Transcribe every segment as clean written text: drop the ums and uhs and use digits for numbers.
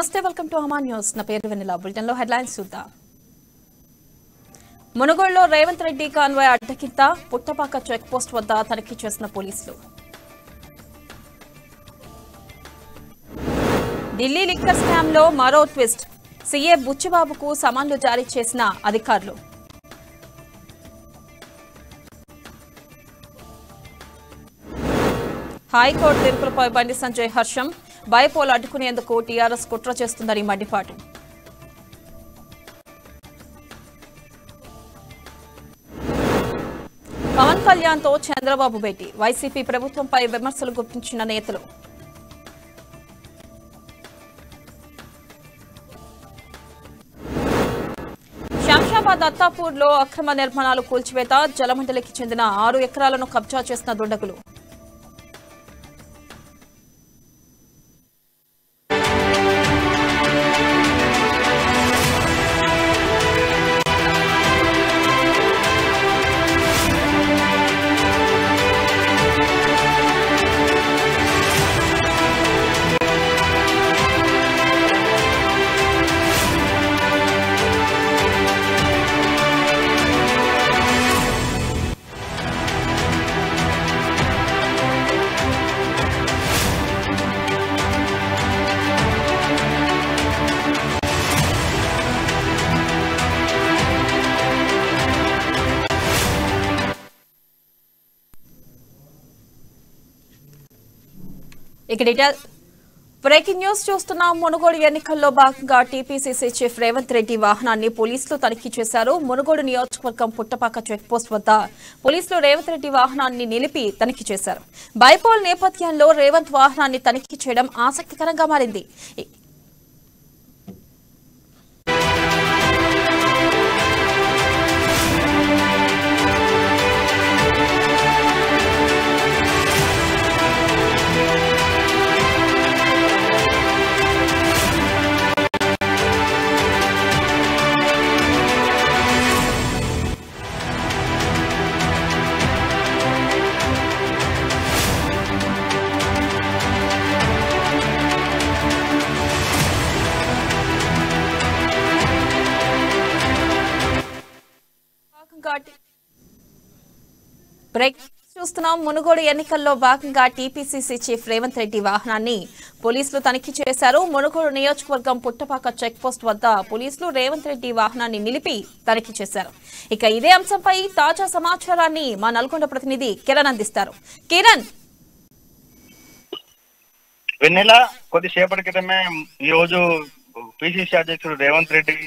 నమస్తే welcome to Ama news నా పేరు వెన్నెల బులెటిన్ లో హెడ్లైన్స్ చూద్దాం మునుగోడులో రేవంత్ రెడ్డి కాన్వాయ్ అడ్డకింత పుట్టపాక చెక్ పోస్ట్ వద్ద తనిఖీ చేసిన పోలీసులు ఢిల్లీ లిక్కర్ స్కామ్ లో మరో ట్విస్ట్ సీఏ బుచ్చిబాబుకు సమన్లు జారీ చేసిన అధికారులు హైకోర్టు తీర్పులపై బండి సంజయ్ హర్షం బైపోల్ అడ్డుకునేందుకు టీఆర్ఎస్ కుట్ర చేస్తుందని మండిపాటు పవన్ కళ్యాణ్ తో చంద్రబాబు భేటీ వైసీపీ ప్రభుత్వంపై విమర్శలు గుప్పించిన నేతలు శంషాబాద్ అత్తాపూర్ లో అక్రమ నిర్మాణాలు కూల్చివేత జలమండలికి చెందిన 6 ఎకరాలను కబ్జా చేసిన దుండగులు ఇక డీటెయిల్ బ్రేకింగ్ న్యూస్ చూస్తున్నాం. మునుగోడు ఎన్నికల్లో భాగంగా టీపీసీసీ చీఫ్ రేవంత్ రెడ్డి వాహనాన్ని పోలీసులు తనిఖీ చేశారు. మునుగోడు నియోజకవర్గం పుట్టపాక చెక్ పోస్ట్ వద్ద పోలీసులు రేవంత్ రెడ్డి వాహనాన్ని నిలిపి తనిఖీ చేశారు. బైపోల్ నేపథ్యంలో రేవంత్ వాహనాన్ని తనిఖీ చేయడం ఆసక్తికరంగా మారింది. బ్రేక్ చూస్తున్నాం. మునుగోడు ఎన్నికల్లో భాగంగా టీపీసీసీ చీఫ్ రేవంత్ రెడ్డి వాహనాన్ని పోలీసులు తనిఖీ చేశారు. మునుగోడు నియోజకవర్గం పుట్టపాక చెక్ పోస్ట్ వద్ద పోలీసులు రేవంత్ రెడ్డి వాహనాన్ని నిలిపి తనిఖీ చేశారు. ఇక ఇదే అంశంపై తాజా సమాచారాన్ని మా నల్గొండ ప్రతినిధి కిరణ్ అందిస్తారు. కిరణ్, వెన్నెల కొద్దిసేపటి క్రితమే ఈ రోజు పిసిసి అధ్యక్షుడు రేవంత్ రెడ్డి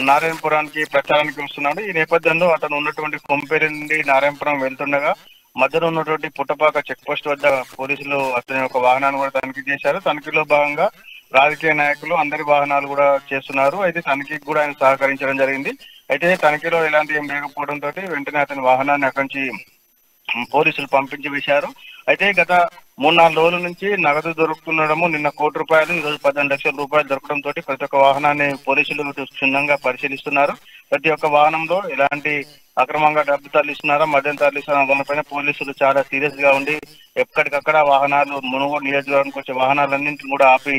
నారాయణపురానికి ప్రచారానికి వస్తున్నాడు. ఈ నేపథ్యంలో అతను ఉన్నటువంటి కొంపేరి నుండి నారాయణపురం వెళ్తుండగా మధ్యలో ఉన్నటువంటి పుట్టపాక చెక్ పోస్ట్ వద్ద పోలీసులు అతని యొక్క వాహనాన్ని కూడా తనిఖీ చేశారు. తనిఖీలో భాగంగా రాజకీయ నాయకులు అందరి వాహనాలు కూడా చేస్తున్నారు. అయితే తనిఖీకి కూడా ఆయన సహకరించడం జరిగింది. అయితే తనిఖీలో ఎలాంటి ఏం లేకపోవడంతో వెంటనే అతని వాహనాన్ని అక్కడి నుంచి పోలీసులు పంపించి వేశారు. అయితే గత 3-4 రోజుల నుంచి నగదు దొరుకుతుండడము, నిన్న ₹1 కోటి, ఈ రోజు 18 లక్షల రూపాయలు దొరకడంతో ప్రతి ఒక్క వాహనాన్ని పోలీసులు క్షుణ్ణంగా పరిశీలిస్తున్నారు. ప్రతి ఒక్క వాహనంలో ఎలాంటి అక్రమంగా డబ్బు తరలిస్తున్నారా, మద్యం తరలిస్తున్నారా దానిపైన పోలీసులు చాలా సీరియస్ గా ఉండి ఎక్కడికక్కడ వాహనాలు మునుగోడు నియోజకవర్గానికి వచ్చే వాహనాలన్నింటినీ కూడా ఆపి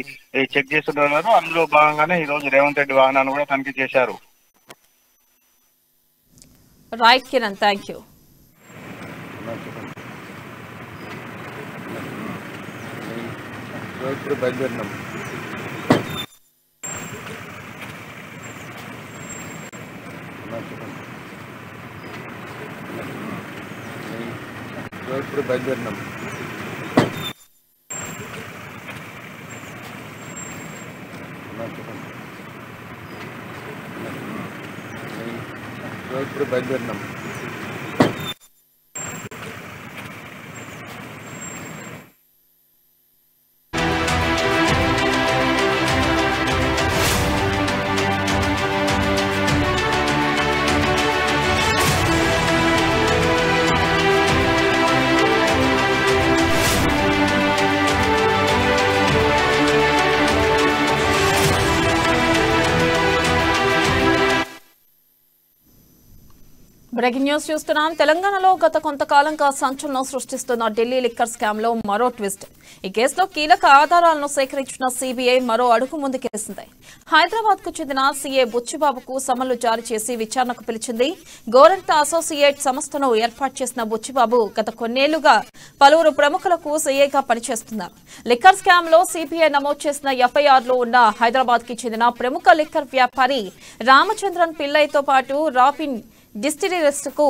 చెక్ చేస్తున్నారు. అందులో భాగంగానే ఈ రోజు రేవంత్ రెడ్డి వాహనాన్ని కూడా తనిఖీ చేశారు. Right Kiran, thank you. ఇప్పుడు బయలుదేరినాం. ఇప్పుడు బయలుదేరినాం. ఇప్పుడు బయలుదేరినాం. బ్రేకింగ్ న్యూస్ చూస్తున్నాం. తెలంగాణలో గత కొంతకాలంగా సంచలనం సృష్టిస్తున్న ఢిల్లీ లిక్కర్ స్కామ్ లో మరో ట్విస్ట్. ఈ కేసులో కీలక ఆధారాలను సేకరించిన సిబిఐ మరో అడుగు ముందుకేసింది. హైదరాబాద్ కు చెందిన సీఏ బుచ్చిబాబుకు సమన్లు జారీ చేసి విచారణకు పిలిచింది. గోరంట అసోసియేట్ సంస్థను ఏర్పాటు చేసిన బుచ్చిబాబు గత కొన్నేళ్లుగా పలువురు ప్రముఖులకు సీఏగా పనిచేస్తున్నారు. లిక్కర్ స్కామ్ లో సిబిఐ నమోదు చేసిన ఎఫ్ఐఆర్ లో ఉన్న హైదరాబాద్ కి చెందిన ప్రముఖ లిక్కర్ వ్యాపారి రామచంద్రన్ పిల్లయ్యతో పాటు రాపిన్ డిస్టిలరీస్ కు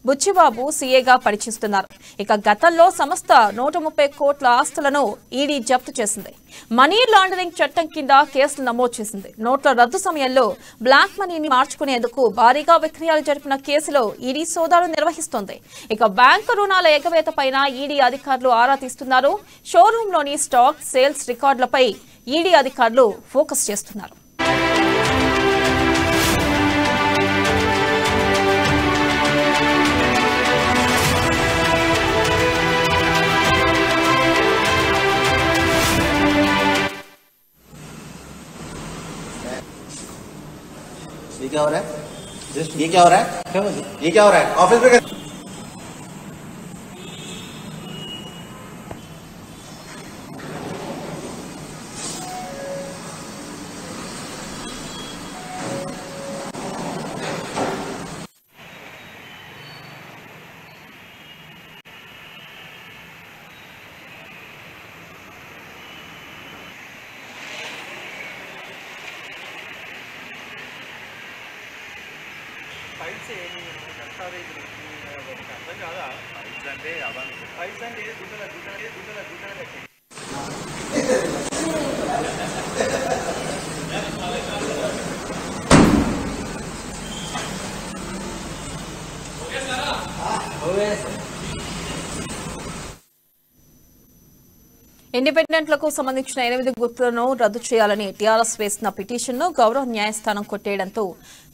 బుచ్చిబాబు సీఏగా పనిచేస్తున్నారు. ఇక గతంలో సంస్థ 130 కోట్ల ఆస్తులను ఈడీ జప్తు చేసింది. మనీ లాండరింగ్ చట్టం కింద కేసులు నమోదు చేసింది. నోట్ల రద్దు సమయంలో బ్లాక్ మనీని మార్చుకునేందుకు భారీగా విక్రయాలు జరిపిన కేసులో ఈడీ సోదాలు నిర్వహిస్తోంది. ఇక బ్యాంకు రుణాల ఎగవేత పైన ఈడీ అధికారులు ఆరా తీస్తున్నారు. షోరూంలోని స్టాక్ సేల్స్ రికార్డులపై ఈడీ అధికారులు ఫోకస్ చేస్తున్నారు. ये क्या हो रहा है? ये क्या हो रहा है? ये क्या हो रहा है? ऑफिस में ఫైల్స్ ఏమి కట్టాలి అర్థం కాదా? ఫైల్స్ అంటే అవన్నీ ఫైల్స్ అంటే గుడ్డల ఇండిపెండెంట్లకు సంబంధించిన 8 గుర్తులను రద్దు చేయాలని టీఆర్ఎస్ వేసిన పిటిషన్ను గౌరవ న్యాయస్థానం కొట్టేయడంతో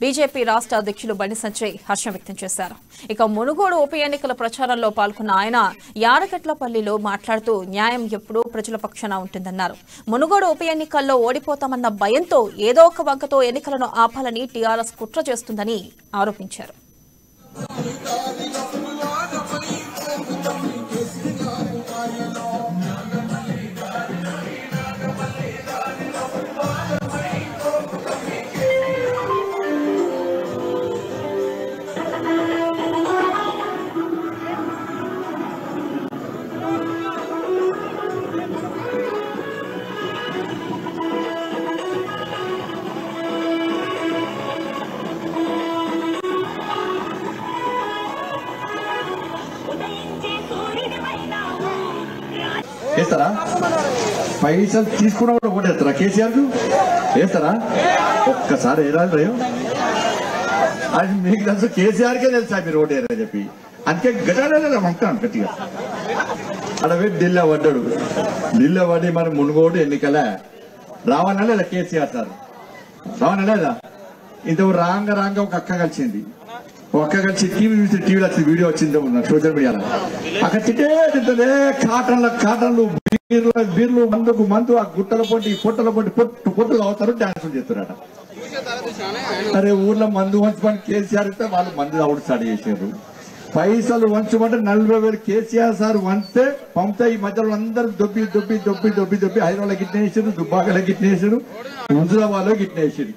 బీజేపీ రాష్ట్ర అధ్యక్షులు బండి సంజయ్ హర్షం వ్యక్తం చేశారు. ఇక మునుగోడు ఉప ఎన్నికల ప్రచారంలో పాల్గొన్న ఆయన యారగట్లపల్లిలో మాట్లాడుతూ న్యాయం ఎప్పుడూ ప్రజల పక్షాన ఉంటుందన్నారు. మునుగోడు ఉప ఎన్నికల్లో ఓడిపోతామన్న భయంతో ఏదో ఒక వంకతో ఎన్నికలను ఆపాలని టీఆర్ఎస్ కుట్ర చేస్తుందని ఆరోపించారు. వేస్తారా? పైసలు తీసుకున్నా కూడా ఓటేస్తారా? కేసీఆర్ వేస్తారా? ఒక్కసారి వేయాలి రయ్యో. అది మీకు తెలుసు, కేసీఆర్కే తెలుసా మీరు ఓటేయాలని చెప్పి. అందుకే గట్టిగా పంపుతాను గట్టిగా. అలా పోయి ఢిల్లీ పడ్డాడు. ఢిల్లీ పడి మరి మునుగోడు ఎన్నికల రావాలనే లేదా కేసీఆర్ సార్ రావాలనే లేదా? ఇంతకు రాంగ ఒక అక్క కలిసింది. ఒక్క కలిసి టీవీలో వచ్చింది, వీడియో వచ్చింది సోషల్ మీడియాలో. అక్కడ తిట్టే కాటన్లు బీర్లు మందు ఆ గుట్టల పొంటి పొట్టల పొంటి పొట్టులు అవుతారు, డాన్సులు చేస్తారట. అరే ఊర్లో మందు వంచమని కేసీఆర్ ఇస్తే వాళ్ళు మందు అవుడు స్టార్ట్ చేశారు. పైసలు వంచమంటే 40,000 కేసీఆర్ సార్ వంచితే పంపితే ఈ మధ్యలో అందరూ దొబ్బి హైదరాబాద్ గిట్నేసారు, దుబ్బాకలో గిట్నేసారు, హుజురాబాద్లో గిట్నేసారు.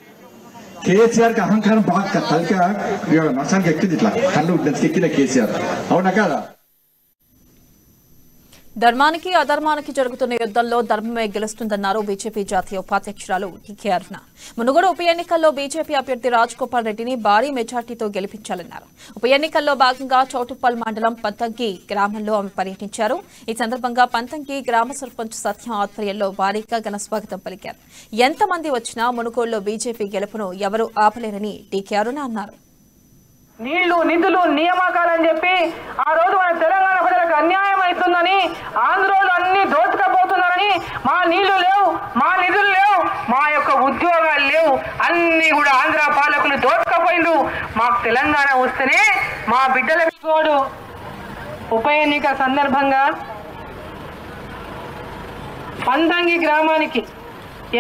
కేసీఆర్ కి అహంకారం బాగా తలక నష్టానికి ఎక్కింది, ఇట్లా కళ్ళు ఎక్కిన కేసీఆర్. అవునా కాదా? ధర్మానికి అధర్మానికి జరుగుతున్న యుద్ధంలో ధర్మమే గెలుస్తుందన్నారు బీజేపీ జాతీయ ఉపాధ్యక్షురాలు టీకే అరుణ. మునుగోడు ఉప ఎన్నికల్లో బీజేపీ అభ్యర్థి రాజగోపాల్ రెడ్డిని భారీ మెజార్టీతో గెలిపించాలన్నారు. ఉప ఎన్నికల్లో భాగంగా చౌటుప్పల్ మండలం పంతంకి గ్రామంలో ఆమె పర్యటించారు. ఈ సందర్భంగా పంతంకి గ్రామ సర్పంచ్ సత్యం ఆధ్వర్యంలో భారీగా ఘన స్వాగతం పలికారు. ఎంతమంది వచ్చినా మునుగోడులో బీజేపీ గెలుపును ఎవరూ ఆపలేరని టీకే అరుణ అన్నారు. నీళ్లు నిధులు నియామకాలని చెప్పి ఆ రోజు మన తెలంగాణ ప్రజలకు అన్యాయం అవుతుందని, ఆంధ్రోలు అన్ని దోచుకపోతున్నారని, మా నీళ్లు లేవు, మా నిధులు లేవు, మా యొక్క ఉద్యోగాలు లేవు, అన్ని కూడా ఆంధ్ర పాలకులు దోచుకపోయిండ్రు. మాకు తెలంగాణ వస్తేనే మా బిడ్డల తోడు. ఉప ఎన్నిక సందర్భంగా పంతంగి గ్రామానికి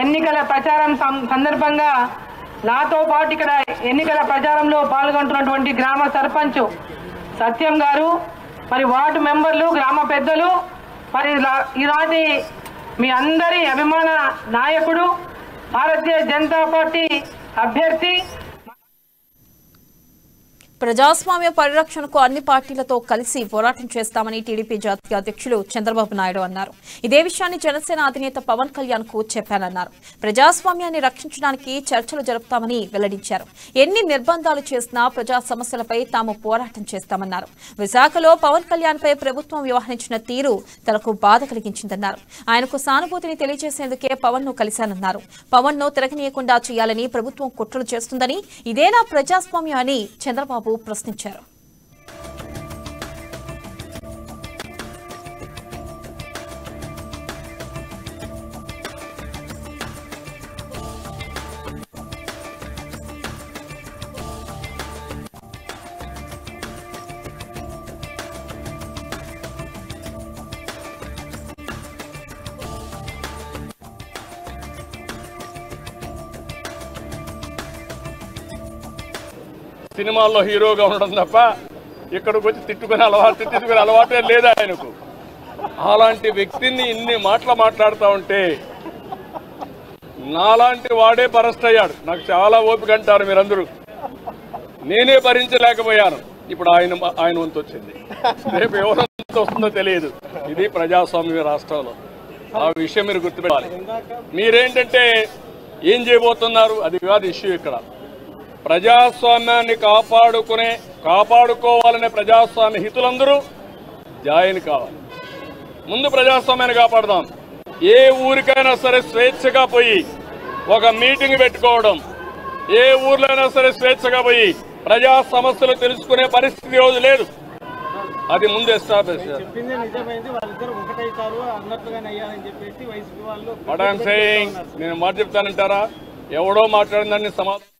ఎన్నికల ప్రచారం సందర్భంగా నాతో పాటు ఇక్కడ ఎన్నికల ప్రచారంలో పాల్గొంటున్నటువంటి గ్రామ సర్పంచ్ సత్యం గారు, మరి వార్డు మెంబర్లు, గ్రామ పెద్దలు, మరి ఈనాటి మీ అందరి అభిమాన నాయకుడు, భారతీయ జనతా పార్టీ అభ్యర్థి. ప్రజాస్వామ్య పరిరక్షణకు అన్ని పార్టీలతో కలిసి పోరాటం చేస్తామని టీడీపీ జాతీయ అధ్యక్షులు చంద్రబాబు నాయుడు అన్నారు. ఇదే విషయాన్ని జనసేన అధినేత పవన్ కళ్యాణ్ కు చెప్పానన్నారు. ప్రజాస్వామ్యాన్ని రక్షించడానికి చర్చలు జరుపుతామని వెల్లడించారు. ఎన్ని నిర్బంధాలు చేసినా ప్రజా సమస్యలపై తాము పోరాటం చేస్తామన్నారు. విశాఖలో పవన్ కళ్యాణ్ పై ప్రభుత్వం వ్యవహరించిన తీరు తనకు బాధ కలిగించిందన్నారు. ఆయనకు సానుభూతిని తెలియజేసేందుకే పవన్ ను కలిశానన్నారు. పవన్ ను తిరగనీయకుండా చేయాలని ప్రభుత్వం కుట్రలు చేస్తుందని, ఇదేనా ప్రజాస్వామ్యం అని చంద్రబాబు ప్రశ్నించారు. సినిమాల్లో హీరోగా ఉండడం తప్ప ఇక్కడికి వచ్చి తిట్టుకునే అలవాటే లేదా ఆయనకు. అలాంటి వ్యక్తిని ఇన్ని మాటలు మాట్లాడుతూ ఉంటే నాలాంటి వాడే బరస్ట్ అయ్యాడు. నాకు చాలా ఓపిక అంటారు మీరందరూ, నేనే భరించలేకపోయాను. ఇప్పుడు ఆయన వంతు వచ్చింది. రేపు ఎవరంత వస్తుందో తెలియదు. ఇది ప్రజాస్వామ్య రాష్ట్రంలో. ఆ విషయం మీరు గుర్తుపెట్టాలి. మీరేంటంటే ఏం చేయబోతున్నారు అది కాదు ఇష్యూ. ఇక్కడ ప్రజాస్వామ్యాన్ని కాపాడుకోవాలనే ప్రజాస్వామ్య హితులందరూ జాయిన్ కావాలి. ముందు ప్రజాస్వామ్యాన్ని కాపాడదాం. ఏ ఊరికైనా సరే స్వేచ్ఛగా పోయి ఒక మీటింగ్ పెట్టుకోవడం, ఏ ఊర్లో అయినా సరే స్వేచ్ఛగా పోయి ప్రజా సమస్యలు తెలుసుకునే పరిస్థితి రోజు లేదు. అది ముందు ఎస్టాబ్లిష్. వాట్ ఐఎమ్ సేయింగ్, నేను మాట చెప్తానంటారా? ఎవడో మాట్లాడిందని సమాధానం.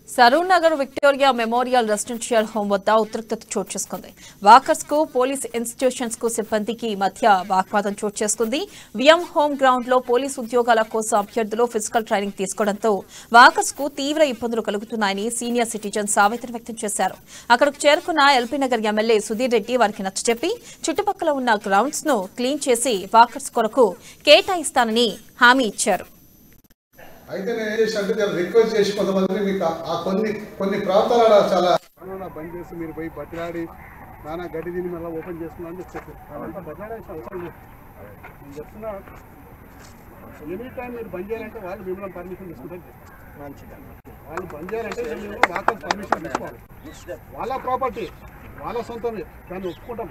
Saroor Nagar Victoria memorial residential home వద్ద ఉద్రిక్తత చోటు చేసుకుంది. వాకర్స్ కు పోలీస్ ఇన్స్టిట్యూషన్స్ కు సిబ్బందికి మధ్య వాగ్వాదం చోటు చేసుకుంది. విఎం హోమ్ గ్రౌండ్ లో పోలీసు ఉద్యోగాల కోసం అభ్యర్థులు ఫిజికల్ ట్రైనింగ్ తీసుకోవడంతో వాకర్స్ కు తీవ్ర ఇబ్బందులు కలుగుతున్నాయని సీనియర్ సిటిజన్స్ ఆవేదన వ్యక్తం చేశారు. అక్కడకు చేరుకున్న ఎల్బీ నగర్ ఎమ్మెల్యే సుధీర్ రెడ్డి వారికి నచ్చజెప్పి చుట్టుపక్కల ఉన్న గ్రౌండ్స్ ను క్లీన్ చేసి వాకర్స్ కొరకు కేటాయిస్తానని హామీ ఇచ్చారు. అయితే నేను ఏం చేసినట్టు రిక్వెస్ట్ చేసి కొంతమంది మీకు ఆ కొన్ని ప్రాంతాల చాలా బంద్ చేసి మీరు పోయి బతిలాడి నానా గడ్డి దీన్ని మళ్ళీ ఓపెన్ చేస్తున్నా అని చెప్పారు. బతిలాడాల్సిన అవసరం లేదు. నేను చెప్తున్నా, ఎనీ టైం మీరు బంద్ చేయాలంటే వాళ్ళు మిమ్మల్ని పర్మిషన్ తీసుకుంటారు. వాళ్ళు బంద్ చేయాలంటే మేము వాకర్ పర్మిషన్ తీసుకోవాలి. వాళ్ళ ప్రాపర్టీ, వాళ్ళ సొంతమే, దాన్ని ఒప్పుకుంటాం.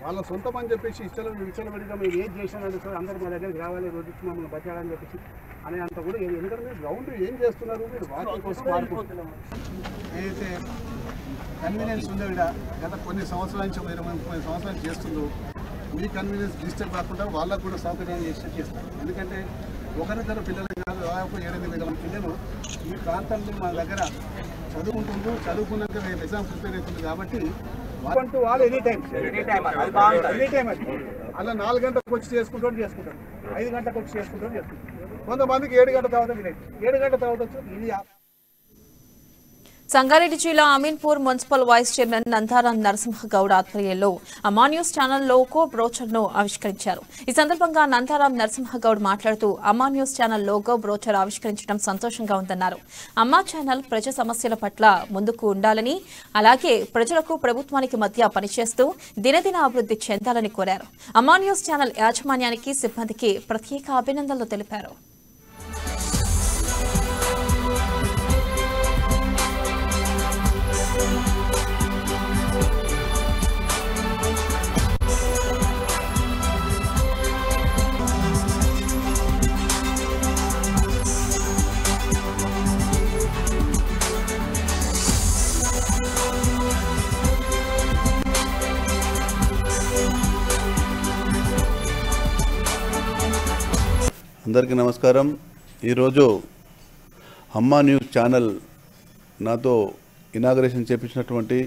వాళ్ళ సొంతం అని చెప్పేసి విచ్చలవిడిగా మేము ఏం చేశానంటే సార్ అందరూ మా దగ్గరికి రావాలి, రోజు మమ్మల్ని బతిలాడని చెప్పేసి అనే అంత కూడా ఎందుకంటే మీరు గ్రౌండ్ ఏం చేస్తున్నారు, మీరు వాకింగ్ కోసం వాడుకుంటున్నాం. ఏదైతే కన్వీనియన్స్ ఉందో ఇక్కడ గత కొన్ని సంవత్సరాల నుంచి 20-30 సంవత్సరాలు చేస్తుందో మీ కన్వీనియన్స్ డిస్టర్బ్ కాకుండా వాళ్ళకు కూడా సౌకర్యాన్ని చేస్తారు. ఎందుకంటే ఒకరిద్దరు పిల్లలు కాదు, 7-8 పిల్లలు ఈ ప్రాంతంలో మా దగ్గర చదువుకున్నాక రేపు ఎగ్జామ్ ప్రిపేర్ అవుతుంది. కాబట్టి వాళ్ళు ఎనీ టైం అలా 4 గంటలకు వచ్చి చేసుకుంటారు, 5 గంటలకు వచ్చి చేసుకుంటారు. కొంతమందికి 7 గంటల తర్వాత 7 గంటల తర్వాత ఇది. సంగారెడ్డి జిల్లా Ameenpur municipal vice chairman Nandaram Narasimha Goud ఆధ్వర్యంలో Amma news channel logo brochure ను ఆవిష్కరించారు. ఈ సందర్భంగా నందారాం నరసింహగౌడ్ మాట్లాడుతూ అమ్మా న్యూస్ ఛానల్ లోగో బ్రోచర్ ఆవిష్కరించడం సంతోషంగా ఉందన్నారు. అమ్మా ఛానల్ ప్రజా సమస్యల పట్ల ముందుకు ఉండాలని, అలాగే ప్రజలకు ప్రభుత్వానికి మధ్య పనిచేస్తూ దినదిన అభివృద్ధి చెందాలని కోరారు. అమ్మా న్యూస్ ఛానల్ యాజమాన్యానికి, సిబ్బందికి ప్రత్యేక అభినందనలు తెలిపారు. అందరికీ నమస్కారం. ఈరోజు అమ్మా న్యూస్ ఛానల్ నాతో ఇనాగరేషన్ చేపించినటువంటి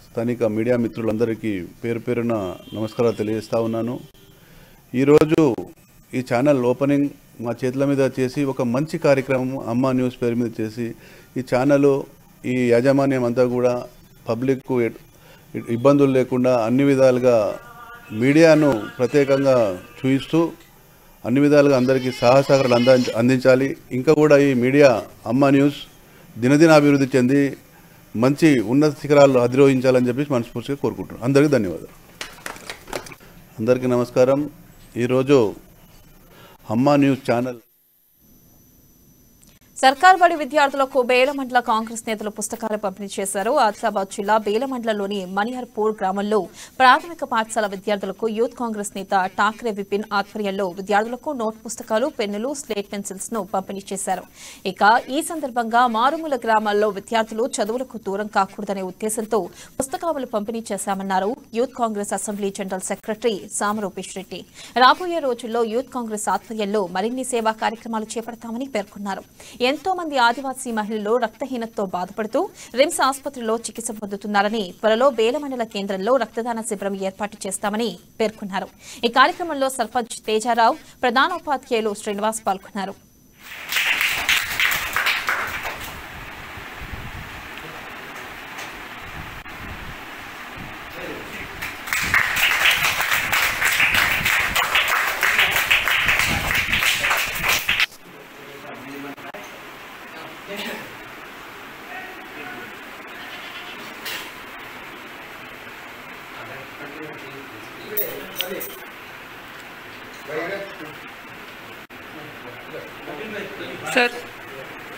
స్థానిక మీడియా మిత్రులందరికీ పేరు పేరున నమస్కారాలు తెలియజేస్తా ఉన్నాను. ఈరోజు ఈ ఛానల్ ఓపెనింగ్ మా చేతుల మీద చేసి ఒక మంచి కార్యక్రమం అమ్మ న్యూస్ పేరు మీద చేసి ఈ ఛానల్ ఈ యాజమాన్యం అంతా కూడా పబ్లిక్కు ఇబ్బందులు లేకుండా అన్ని విధాలుగా మీడియాను ప్రత్యేకంగా చూపిస్తూ అన్ని విధాలుగా అందరికీ సహకారాలు అందించాలి. ఇంకా కూడా ఈ మీడియా అమ్మ న్యూస్ దినదిన అభివృద్ధి చెంది మంచి ఉన్నత శిఖరాలు అధిరోహించాలని చెప్పి మనస్ఫూర్తిగా కోరుకుంటున్నాను. అందరికీ ధన్యవాదాలు. అందరికీ నమస్కారం. ఈరోజు అమ్మ న్యూస్ ఛానల్ సర్కార్ బడి విద్యార్థులకు బేలమండల కాంగ్రెస్ నేతలు పుస్తకాలు పంపిణీ చేశారు. ఆదిలాబాద్ జిల్లా బేలమండలంలోని మణిహర్పూర్ గ్రామంలో ప్రాథమిక పాఠశాల విద్యార్థులకు యూత్ కాంగ్రెస్ నేత ఠాక్రే విపిన్ ఆధ్వర్యంలో విద్యార్థులకు నోట్ పుస్తకాలు, పెన్నులు, స్లేట్ పెన్సిల్స్ ను పంపిణీ చేశారు. ఇక ఈ సందర్భంగా మారుమూల గ్రామాల్లో విద్యార్థులు చదువులకు దూరం కాకూడదనే ఉద్దేశంతో పుస్తకాలు పంపిణీ చేశామన్నారు youth Congress assembly general secretary Sama Rupesh Reddy. రాబోయే రోజుల్లో యూత్ కాంగ్రెస్ ఆధ్వర్యంలో మరిన్ని సేవా కార్యక్రమాలు చేపడతామని పేర్కొన్నారు. ఎంతో మంది ఆదివాసీ మహిళలు రక్తహీనతతో బాధపడుతూ రిమ్స్ ఆసుపత్రిలో చికిత్స పొందుతున్నారని, త్వరలో బేలమండల కేంద్రంలో రక్తదాన శిబిరం ఏర్పాటు చేస్తామని పేర్కొన్నారు. ఈ కార్యక్రమంలో సర్పంచ్ తేజారావు, ప్రధానోపాధ్యాయులు శ్రీనివాస్ పాల్గొన్నారు.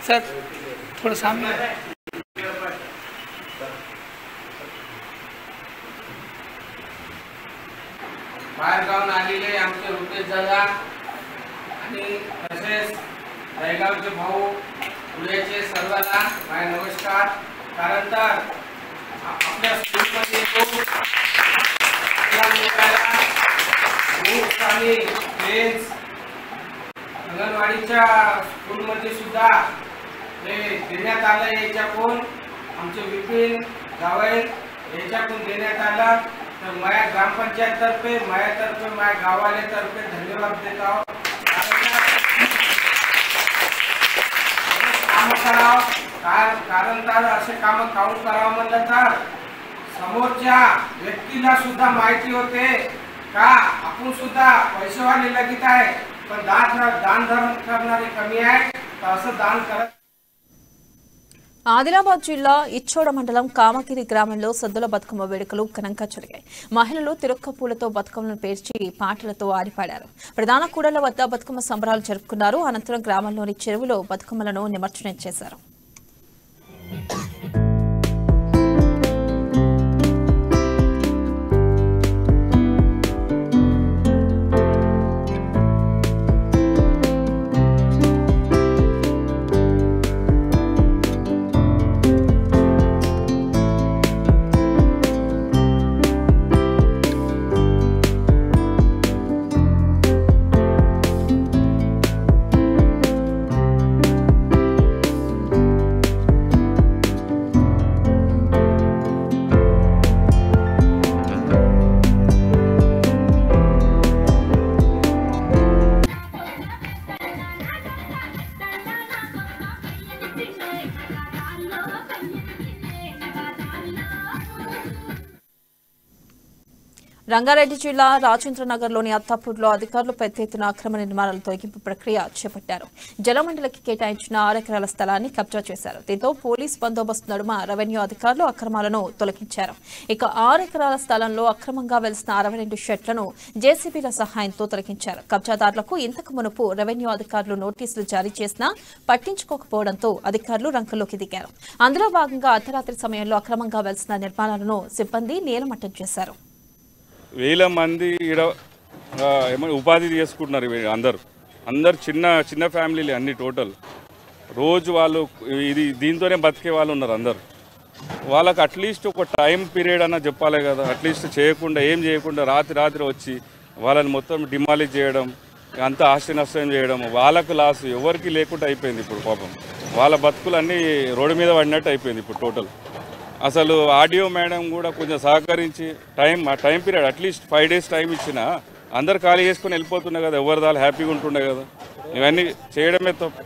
सर थोड़ा सामने बाहेर गावून आलेले आमचे रुपेश दादा आणि तसेच दहीगावचे भाऊ पुण्याचे सर्वांना माझे नमस्कार. कारण तर आपल्या स्कूलमध्ये बुक्स आणि पेन्स अंगणवाडीच्या स्कूलमध्ये सुद्धा हे देण्यात आलं. याच्याकडून आमचे विपिन गावळे याच्याकडून देण्यात आलं. तर माझ्या ग्रामपंचायततर्फे माझ्यातर्फे माझ्या गावालेतर्फे धन्यवाद देत आहोत. कामं करावं कारण तर असे कामं काऊन करावं म्हणलं तर समोरच्या व्यक्तीला सुद्धा माहिती होते का आपण सुद्धा पैसेवाले लगीत आहे पण दान धर्म करणारे कमी आहे. तर असं दान करत. ఆదిలాబాద్ జిల్లా ఇచ్చోడ మండలం కామగిరి గ్రామంలో సద్దుల బతుకమ్మ వేడుకలు ఘనంగా జరిగాయి. మహిళలు తిరుక్క పూలతో బతుకమ్మను పేర్చి పాటలతో ఆడిపాడారు. ప్రధాన కూడళ్ల వద్ద బతుకమ్మ సంబరాలు జరుపుకున్నారు. అనంతరం గ్రామంలోని చెరువులో బతుకమ్మలను నిమజ్జనం చేశారు. రంగారెడ్డి జిల్లా రాజేంద్రనగర్లోని అత్తాపూర్లో అధికారులు పెద్ద ఎత్తున అక్రమ నిర్మాణాల తొలగింపు ప్రక్రియ చేపట్టారు. జలమండలికి కేటాయించిన 6 ఎకరాల స్థలాన్ని కబ్జా చేశారు. దీంతో పోలీస్ బందోబస్తు నడుమ రెవెన్యూ అధికారులు అక్రమాలను తొలగించారు. ఇక 6 ఎకరాల స్థలంలో అక్రమంగా వెలిసిన 62 షెడ్లను జేసీబీల సహాయంతో తొలగించారు. కబ్జాదారులకు ఇంతకు మునుపు రెవెన్యూ అధికారులు నోటీసులు జారీ చేసినా పట్టించుకోకపోవడంతో అధికారులు రంగంలోకి దిగారు. అందులో భాగంగా అర్ధరాత్రి సమయంలో అక్రమంగా వెలిసిన నిర్మాణాలను సిబ్బంది నేలమట్టం చేశారు. వేల మంది ఉపాధి చేసుకుంటున్నారు. అందరు చిన్న ఫ్యామిలీలు అన్ని టోటల్ రోజు వాళ్ళు దీంతోనే బతికే వాళ్ళు ఉన్నారు. అందరు వాళ్ళకి అట్లీస్ట్ ఒక టైం పీరియడ్ అన్న చెప్పాలి కదా. అట్లీస్ట్ ఏం చేయకుండా రాత్రి వచ్చి వాళ్ళని మొత్తం డిమాలిష్ చేయడం, అంతా ఆస్తి నష్టం చేయడం, వాళ్ళకు లాస్ ఎవరికి లేకుండా అయిపోయింది. ఇప్పుడు పాపం వాళ్ళ బతుకులు అన్నీ రోడ్డు మీద పడినట్టు అయిపోయింది ఇప్పుడు టోటల్. అసలు ఆడియో మేడం కూడా కొంచెం సహకరించి time period at least 5 days time ఇచ్చినా అందరు ఖాళీ చేసుకొని వెళ్ళిపోతున్నాయి కదా. ఎవరిదాలు హ్యాపీగా ఉంటుండే కదా. ఇవన్నీ చేయడమే తప్పు.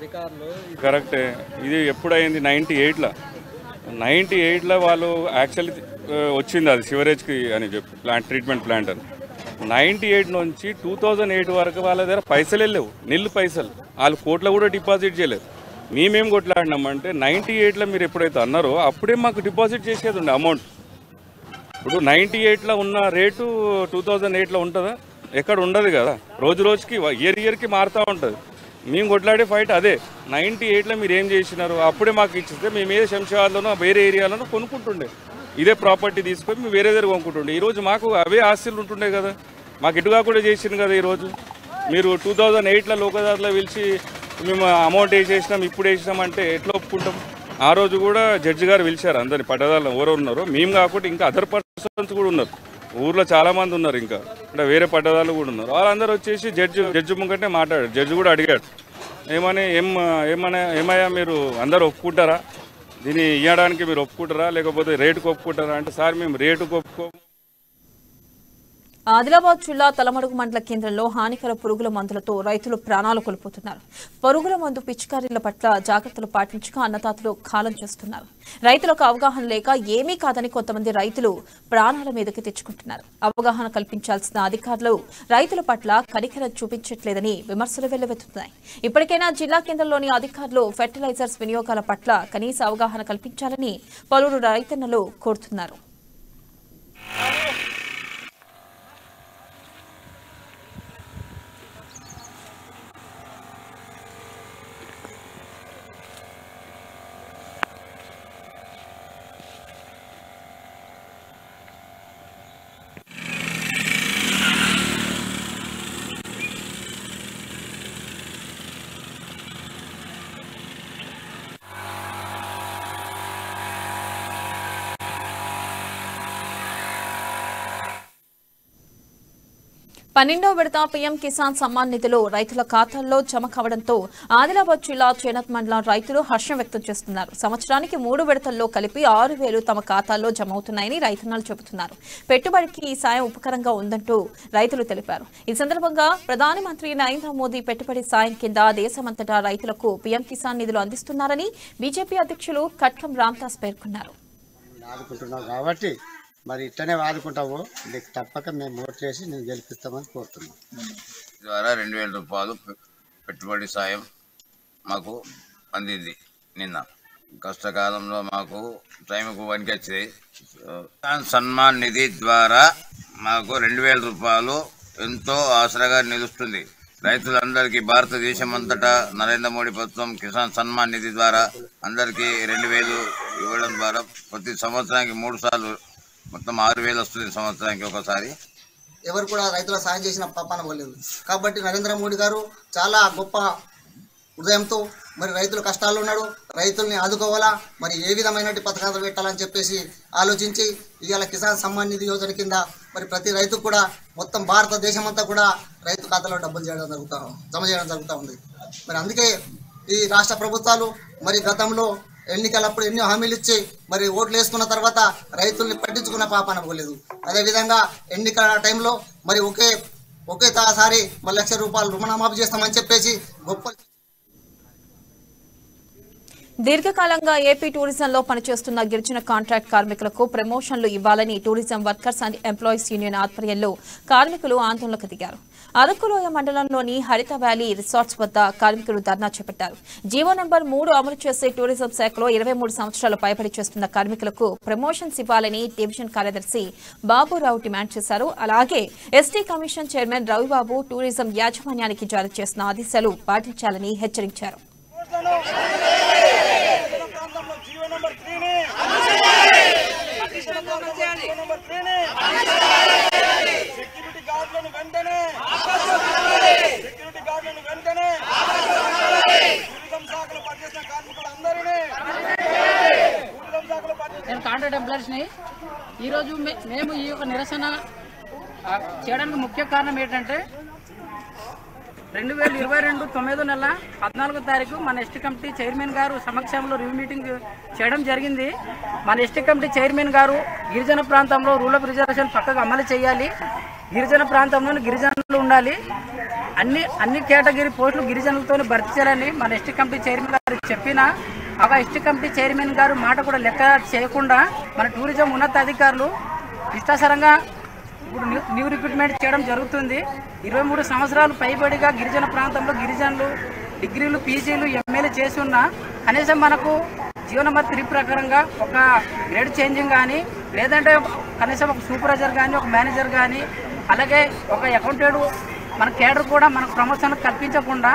కరెక్టే. ఇది ఎప్పుడైంది 98లో వాళ్ళు యాక్చువల్లీ వచ్చింది అది సివరేజ్కి అని చెప్పి ట్రీట్మెంట్ ప్లాంట్ అని. 98 నుంచి 2008 వరకు వాళ్ళ దగ్గర పైసలే లేవు, నిల్లు పైసలు. వాళ్ళు కోట్ల కూడా డిపాజిట్ చేయలేదు. మేమేం కొట్లాడినామంటే 98లో మీరు ఎప్పుడైతే అన్నారో అప్పుడే మాకు డిపాజిట్ చేసేది ఉండే అమౌంట్. ఇప్పుడు 98లో ఉన్న రేటు 2008లో ఉంటుందా? ఎక్కడ ఉండదు కదా. రోజు రోజుకి ఇయర్కి మారుతూ ఉంటుంది. మేము కొట్లాడే ఫైట్ అదే. 98లో మీరు ఏం చేసినారు అప్పుడే మాకు ఇచ్చిస్తే మేము ఏ శంషాబాద్లోనో వేరే ఏరియాలోనో కొనుక్కుంటుండే. ఇదే ప్రాపర్టీ తీసుకొని మేము వేరే దగ్గర కొనుక్కుంటుండే. ఈరోజు మాకు అవే ఆస్తులు ఉంటుండే కదా. మాకు ఇటుగా కూడా చేసింది కదా. ఈరోజు మీరు 2008లో లోకదారులో పిలిచి మేము అమౌంట్ వేసేసినాం ఇప్పుడు వేసినాం అంటే ఎట్లా ఒప్పుకుంటాం? ఆ రోజు కూడా జడ్జి గారు పిలిచారు అందరినీ, పట్టదారులు ఎవరు ఉన్నారో మేము కాకుండా ఇంకా అదర్ పర్సన్స్ కూడా ఉన్నారు. ఊర్లో చాలామంది ఉన్నారు, ఇంకా అంటే వేరే పట్టదారులు కూడా ఉన్నారు. వాళ్ళందరూ వచ్చేసి జడ్జి ముంగటే మాట్లాడారు. జడ్జి కూడా అడిగాడు ఏమయ్యా మీరు అందరూ ఒప్పుకుంటారా, దీన్ని ఇవ్వడానికి మీరు ఒప్పుకుంటారా లేకపోతే రేటుకు ఒప్పుకుంటారా అంటే, సార్ మేము రేటుకు ఒప్పుకో. ఆదిలాబాద్ జిల్లా తలమడుగు మండల కేంద్రంలో హానికర పురుగుల మందులతో రైతులు ప్రాణాలు కోల్పోతున్నారు. పురుగుల మందు పిచికారీల పట్ల జాగ్రత్తలు పాటించక అన్నదాతలు కాలం చేస్తున్నారు. రైతులకు అవగాహన లేక ఏమీ కాదని కొంతమంది రైతులు ప్రాణాల మీదకి తెచ్చుకుంటున్నారు. అవగాహన కల్పించాల్సిన అధికారులు రైతుల పట్ల కనికరం చూపించట్లేదని విమర్శలు వెల్లువెత్తుతున్నాయి. ఇప్పటికైనా జిల్లా కేంద్రంలోని అధికారులు ఫెర్టిలైజర్స్ వినియోగాల పట్ల కనీస అవగాహన కల్పించాలని పలువురు రైతన్నలు కోరుతున్నారు. పన్నెండవ విడత పీఎం కిసాన్ సమ్మాన్ నిధులు రైతుల ఖాతాల్లో జమ కావడంతో ఆదిలాబాద్ జిల్లా చేనత్ మండలం రైతులు హర్షం వ్యక్తం చేస్తున్నారు. సంవత్సరానికి 3 విడతల్లో కలిపి 6,000 తమ ఖాతాల్లో జమ అవుతున్నాయని రైతన్నలు చెబుతున్నారు. పెట్టుబడికి ఈ సాయం ఉపకరంగా ఉందంటూ రైతులు తెలిపారు. ఈ సందర్భంగా ప్రధానమంత్రి నరేంద్ర మోదీ పెట్టుబడి సాయం కింద దేశమంతటా రైతులకు పీఎం కిసాన్ నిధులు అందిస్తున్నారని బీజేపీ అధ్యక్షులు కట్కం రామదాస్ పేర్కొన్నారు. మరి ఇట్లనే వాడుకుంటావు, నీకు తప్పక మేము ఓటు చేసి నేను గెలిపిస్తామని కోరుతున్నాం. ద్వారా 2,000 రూపాయలు పెట్టుబడి సాయం మాకు అందింది. నిన్న కష్టకాలంలో మాకు టైంకు పనికొచ్చింది. సన్మాన్ నిధి ద్వారా మాకు 2,000 రూపాయలు ఎంతో ఆసరాగా నిలుస్తుంది. రైతులందరికీ భారతదేశం అంతటా నరేంద్ర మోడీ ప్రభుత్వం కిసాన్ సన్మాన్ నిధి ద్వారా అందరికీ 2,000 ఇవ్వడం ద్వారా ప్రతి సంవత్సరానికి 3 సార్లు మొత్తం 6,000 వస్తుంది సంవత్సరానికి ఒకసారి. ఎవరు కూడా రైతుల సాయం చేసిన పాపాన పోలేదు. కాబట్టి నరేంద్ర మోడీ గారు చాలా గొప్ప హృదయంతో మరి రైతుల కష్టాల్లో ఉన్నాడు, రైతుల్ని ఆదుకోవాలా, మరి ఏ విధమైన పథకాలు పెట్టాలని చెప్పేసి ఆలోచించి ఇవాళ కిసాన్ సమ్మాన్ నిధి యోజన కింద మరి ప్రతి రైతుకు కూడా మొత్తం భారతదేశం అంతా కూడా రైతు ఖాతాలో డబ్బులు జమ చేయడం జరుగుతూ ఉంది. మరి అందుకే ఈ రాష్ట్ర ప్రభుత్వాలు మరి గతంలో ఎన్నికలప్పుడు ఎన్నో హామీలు ఇచ్చి మరి ఓట్లు వేసుకున్న తర్వాత రైతుల్ని పట్టించుకున్న పాపాన పోలేదు. అదేవిధంగా ఎన్నికల టైంలో మరి ఒకేసారి 1,00,000 రూపాయలు రుణమాఫీ చేస్తామని చెప్పేసి గొప్ప. దీర్ఘకాలంగా ఏపీ టూరిజంలో పనిచేస్తున్న గిరిజన కాంట్రాక్ట్ కార్మికులకు ప్రమోషన్లు ఇవ్వాలని tourism workers and employees union ఆధ్వర్యంలో కార్మికులు ఆందోళనకు దిగారు. అరకులోయ మండలంలోని హరిత వ్యాలీ రిసార్ట్స్ వద్ద కార్మికులు ధర్నా చేపట్టారు. జీవో నంబర్ 3 అమలు చేసే టూరిజం శాఖలో 23 సంవత్సరాలు పైబడి చేస్తున్న కార్మికులకు ప్రమోషన్స్ ఇవ్వాలని డివిజన్ కార్యదర్శి బాబురావు డిమాండ్ చేశారు. అలాగే ST commission chairman Ravibabu tourism యాజమాన్యానికి జారీ చేసిన ఆదేశాలు పాటించాలని హెచ్చరించారు. నేను కాంట్రాక్ట్ ఎంప్లాయీస్ని ఈరోజు మేము ఈ యొక్క నిరసన చేయడానికి ముఖ్య కారణం ఏంటంటే 2022 9వ నెల 14వ తారీఖు మన ఎస్టీ కమిటీ చైర్మన్ గారు సమక్షంలో రివ్యూ మీటింగ్ చేయడం జరిగింది. మన ఎస్టీ కమిటీ చైర్మన్ గారు గిరిజన ప్రాంతంలో రూల్ ఆఫ్ రిజర్వేషన్ పక్కగా అమలు చేయాలి, గిరిజన ప్రాంతంలో గిరిజనులు ఉండాలి, అన్ని కేటగిరీ పోస్టులు గిరిజనులతో భర్తీ చేయాలని మన ఎస్టీ కమిటీ చైర్మన్ గారు చెప్పినా ఒక ఎస్టీ కమిటీ చైర్మన్ గారు మాట కూడా లెక్క చేయకుండా మన టూరిజం ఉన్నతాధికారులు ఇష్టాసరంగా ఇప్పుడు న్యూ రిక్రూట్మెంట్ చేయడం జరుగుతుంది. 23 సంవత్సరాలు పైబడిగా గిరిజన ప్రాంతంలో గిరిజనులు డిగ్రీలు పీజీలు ఎంఏలు చేసి ఉన్నా కనీసం మనకు జీవనమతి 3 ప్రకారంగా ఒక గ్రేడ్ చేంజింగ్ కానీ లేదంటే కనీసం ఒక సూపర్వైజర్ కానీ ఒక మేనేజర్ కానీ అలాగే ఒక అకౌంటెంట్ మన కేడర్ కూడా మనకు ప్రమోషన్ కల్పించకుండా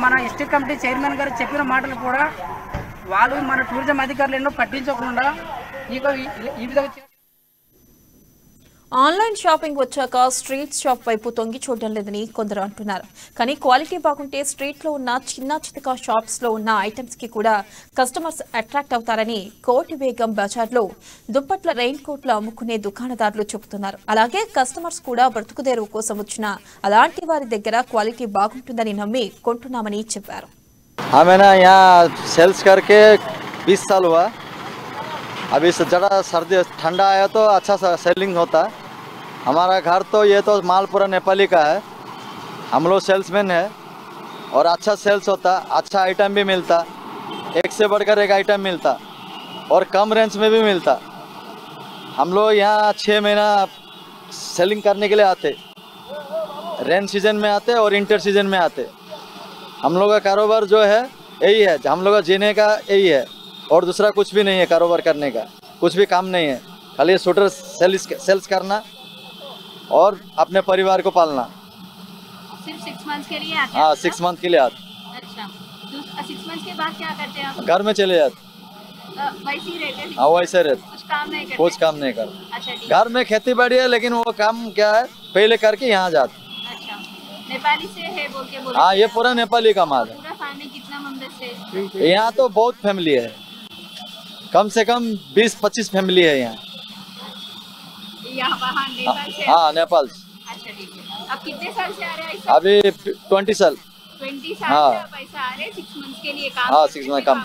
మన ఎస్టీ కమిటీ చైర్మన్ గారు చెప్పిన మాటలు కూడా వాళ్ళు మన టూరిజం అధికారులు ఎన్నో పట్టించకుండా ఈ విధంగా ఆన్లైన్ షాపింగ్ వచ్చాక స్ట్రీట్ షాప్ వైపు తొంగి చూడడం లేదని కొందరు అంటున్నారు. కానీ క్వాలిటీ బాగుంటే స్ట్రీట్లో ఉన్న చిన్న చితక షాప్స్ లో ఉన్న ఐటమ్స్ కి కూడా కస్టమర్స్ అట్రాక్ట్ అవుతారని కోటి వేగం బజార్లో దుప్పట్ల రెయిన్ కోట్లు అమ్ముకునే దుకాణదారులు చెబుతున్నారు. అలాగే కస్టమర్స్ కూడా బ్రతుకుదేరు కోసం వచ్చిన అలాంటి వారి దగ్గర క్వాలిటీ బాగుంటుందని నమ్మి కొంటున్నామని చెప్పారు. हमें ना यहाँ सेल्स करके 20 साल हुआ. अभी से ज़्यादा सर्दी ठंडा आया तो अच्छा सा सेलिंग होता. हमारा घर तो ये तो मालपुरा नेपाली का है. हम लोग सेल्समैन है और अच्छा सेल्स होता, अच्छा आइटम भी मिलता, एक से बढ़कर एक आइटम मिलता और कम रेंज में भी मिलता. हम लोग यहाँ 6 महीना सेलिंग करने के लिए आते, रेन सीजन में आते और इंटर सीजन में आते. हम लोग का कारोबार जो है यही है, हम लोग का जीने का यही है और दूसरा कुछ भी नहीं है. कारोबार करने का कुछ भी काम नहीं है, खाली स्वेटर सेल्स करना और अपने परिवार को पालना. सिर्फ 6 मंथ के लिए आते हैं? हाँ 6 मंथ के लिए आते. अच्छा, तो 6 मंथ के बाद क्या करते हैं आप? घर में चले जाते. वैसे ही रहते हैं? हाँ वैसे रहते, कुछ काम नहीं करते? कुछ काम नहीं करते. अच्छा ठीक. घर में खेती बाड़ी है लेकिन वो काम क्या है पहले करके यहाँ जाते. अच्छा, नेपाली से है बोल के बोल. हाँ ये पूरा नेपाली का माल है. पूरा फैमिली कितना मेंबर्स है? यहाँ तो बहुत फैमिली है, कम से कम 20-25 फैमिली है यहाँ. वहाँ नेपाल से? हाँ नेपाल से. अच्छा ठीक है. अब कितने साल से आ रहे हैं? अभी 20 साल. 20 साल हाँ. से आप ऐसा आ रहे हैं 6 मंथ के लिए काम? हाँ 6 मंथ काम